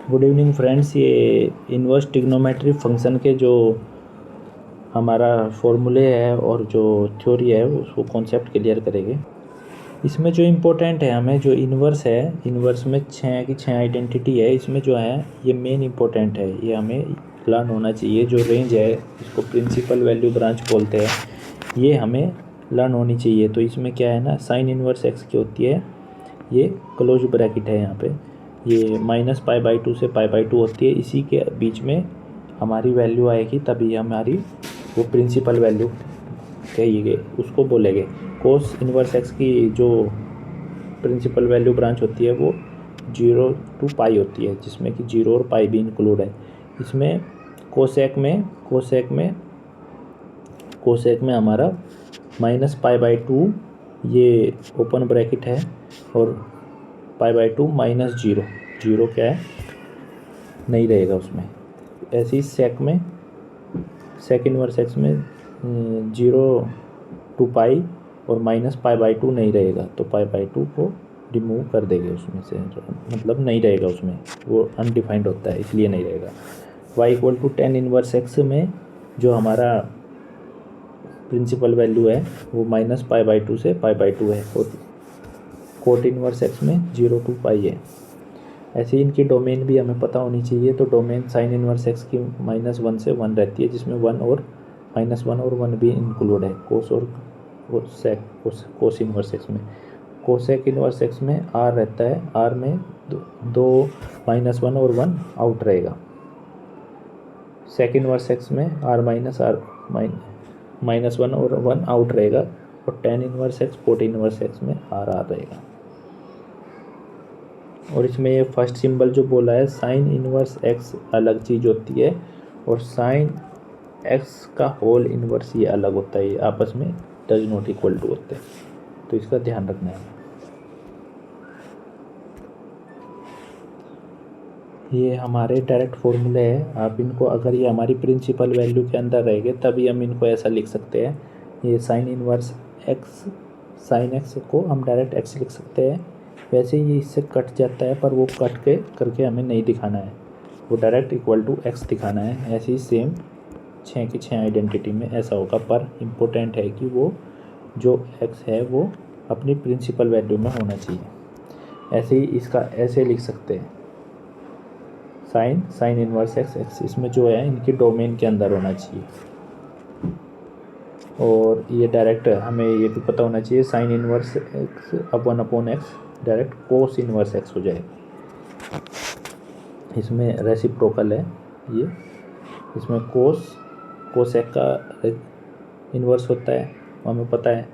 Good evening friends. ये inverse trigonometry function के जो हमारा फॉर्मूले है और जो थ्योरी है उसको कॉन्सेप्ट क्लियर करेंगे। इसमें जो इम्पोर्टेंट है, हमें जो इन्वर्स है, इन्वर्स में 6 की 6 आइडेंटिटी है। इसमें जो है ये मेन इम्पोर्टेंट है, ये हमें लर्न होना चाहिए। जो रेंज है इसको प्रिंसिपल वैल्यू ब्रांच बोलते हैं, ये हमें लर्न होनी चाहिए। तो इसमें क्या है ना, साइन इन्वर्स एक्स की होती है, ये क्लोज ब्रैकेट है यहाँ पे, ये -π/2 से π/2 होती है। इसी के बीच में हमारी वैल्यू आएगी, तभी हमारी वो प्रिंसिपल वैल्यू कहिए, उसको बोलेंगे। कोस इन्वर्स एक्स की जो प्रिंसिपल वैल्यू ब्रांच होती है वो 0 to π होती है, जिसमें कि 0 और π भी इंक्लूड है। इसमें कोसेक में हमारा -π/2 ये ओपन ब्रैकेट है, और π/2 -0, 0 क्या है, नहीं रहेगा उसमें। ऐसे ही सेक इन्वर्स एक्स में 0 to π और -π/2 नहीं रहेगा, तो π/2 को रिमूव कर देंगे उसमें से, मतलब नहीं रहेगा उसमें, वो अनडिफाइंड होता है इसलिए नहीं रहेगा। y = tan इन्वर्स एक्स में जो हमारा प्रिंसिपल वैल्यू है वो -π/2 से π/2 है, और कोट इन्वर्स एक्स में 0 to π है। ऐसे ही इनकी डोमेन भी हमें पता होनी चाहिए। तो डोमेन साइन इन्वर्स एक्स की -1 से 1 रहती है, जिसमें 1 और -1 और 1 भी इंक्लूड है। कोस और सेक, कोस इन्वर्स एक्स में, कोसेक इन्वर्स एक्स में आर रहता है, आर में दो -1 और 1 आउट रहेगा। सेक इन्वर्स एक्स में आर -1 और 1 आउट रहेगा, और tan inverse x, cot inverse x में आर रहेगा। और इसमें ये फर्स्ट सिंबल जो बोला है, साइन इन्वर्स एक्स अलग चीज़ होती है, और साइन एक्स का होल इन्वर्स ये अलग होता है, ये आपस में डज नॉट इक्वल टू होते हैं, तो इसका ध्यान रखना है। ये हमारे डायरेक्ट फॉर्मूले हैं, आप इनको, अगर ये हमारी प्रिंसिपल वैल्यू के अंदर रहेंगे तभी हम इनको ऐसा लिख सकते हैं। ये sign inverse x, sine x को हम डायरेक्ट एक्स लिख सकते हैं। वैसे ही इससे कट जाता है, पर वो कट के करके हमें नहीं दिखाना है, वो डायरेक्ट इक्वल टू एक्स दिखाना है। ऐसे ही सेम 6 की 6 आइडेंटिटी में ऐसा होगा, पर इम्पोर्टेंट है कि वो जो एक्स है वो अपनी प्रिंसिपल वैल्यू में होना चाहिए। ऐसे ही इसका ऐसे लिख सकते हैं, साइन इन्वर्स एक्स, इसमें जो है इनकी डोमेन के अंदर होना चाहिए। और ये डायरेक्ट हमें ये भी पता होना चाहिए, साइन इन्वर्स एक्स अब 1/x डायरेक्ट कोस इन्वर्स एक्स हो जाएगा। इसमें रेसिप्रोकल है ये, इसमें कोसेक का इन्वर्स होता है, हमें पता है।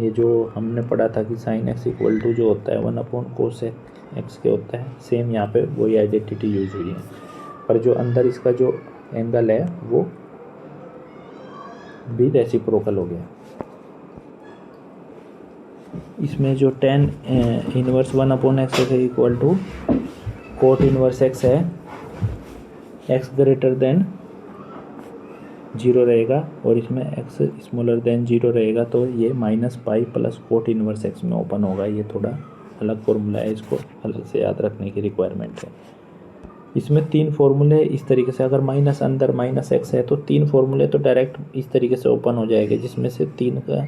ये जो हमने पढ़ा था कि साइन एक्स इक्वल टू जो होता है 1/कोसेक एक्स के होता है, सेम यहाँ पे वही आइडेंटिटी यूज हुई है, पर जो अंदर इसका जो एंगल है वो भी रेसिप्रोकल हो गया। इसमें जो tan inverse 1/x equal to cot inverse x है, x ग्रेटर देन 0 रहेगा, और इसमें x स्मॉलर देन 0 रहेगा, तो ये -π प्लस कोट इन्वर्स एक्स में ओपन होगा। ये थोड़ा अलग फॉर्मूला है, इसको अलग से याद रखने की रिक्वायरमेंट है। इसमें 3 फॉर्मूले इस तरीके से, अगर माइनस अंदर -x है तो 3 फॉर्मूले तो डायरेक्ट इस तरीके से ओपन हो जाएंगे, जिसमें से 3 का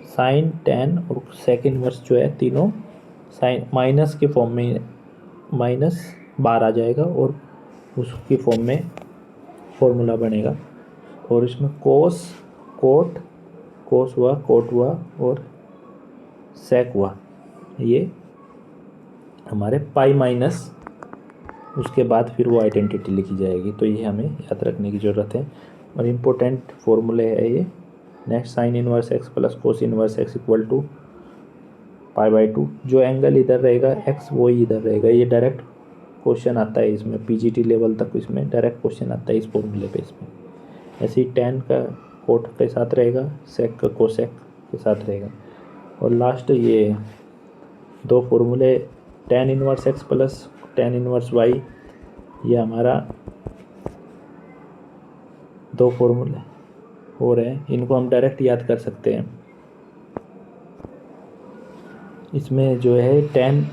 साइन, tan और सेक इन्वर्स जो है तीनों साइन माइनस के फॉर्म में -12 आ जाएगा, और उसकी फॉर्म में फॉर्मूला बनेगा। और इसमें कोस हुआ, कोट हुआ और सेक हुआ, ये हमारे पाई माइनस उसके बाद फिर वो आइडेंटिटी लिखी जाएगी। तो ये हमें याद रखने की ज़रूरत है, और इम्पोर्टेंट फॉर्मूले है ये। Next, sine inverse x plus cos inverse X equal to π/2, जो एंगल इधर रहेगा एक्स वही इधर रहेगा। ये डायरेक्ट क्वेश्चन आता है इसमें, पीजीटी लेवल तक इसमें डायरेक्ट क्वेश्चन आता है इस फॉर्मूले पे इसमें। ऐसे ही tan का कोट के साथ रहेगा, सेक का कोसेक के साथ रहेगा। और लास्ट ये 2 फॉर्मूले, tan inverse x plus tan inverse y, ये हमारा 2 फॉर्मूले हो रहे हैं, इनको हम डायरेक्ट याद कर सकते हैं। इसमें जो है tan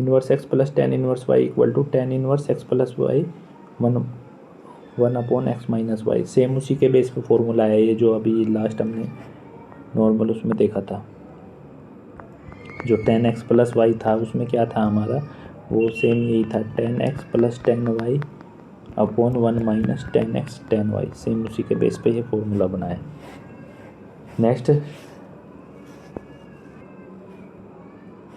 inverse x plus tan inverse y equal to tan inverse x plus y one upon x minus y. Same उसी के बेस पे फॉर्मूला है ये, जो अभी लास्ट हमने नॉर्मल उसमें देखा था। जो टेन एक्स प्लस वाई था उसमें क्या था हमारा, वो सेम यही था, tan x plus tan y upon one minus tan x tan y. Same उसी के बेस पे ये फॉर्मूला बना है।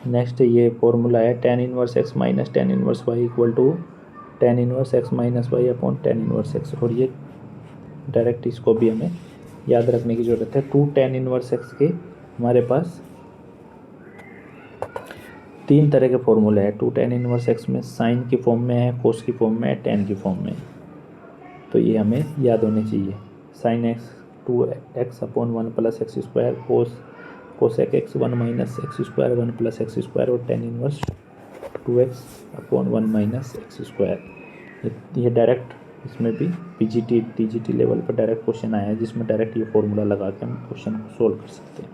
नेक्स्ट ये फॉर्मूला है tan inverse x minus tan inverse y equal to tan inverse x minus y upon tan inverse x. और ये डायरेक्ट इसको भी हमें याद रखने की ज़रूरत है। टू टेन इनवर्स एक्स के हमारे पास तीन तरह के फॉर्मूले हैं। टू टेन इनवर्स एक्स में साइन की फॉर्म में है, कोस की फॉर्म में है, टेन की फॉर्म में है। तो ये हमें याद होने चाहिए। Sine X two X upon one plus X square, cosec X one minus X square one plus X square, और tan inverse two X upon one minus X square. ये डायरेक्ट इसमें भी पीजीटी टीजीटी लेवल पर direct question आया है, जिसमें direct ये formula लगा के हम क्वेश्चन को सोल्व कर सकते हैं।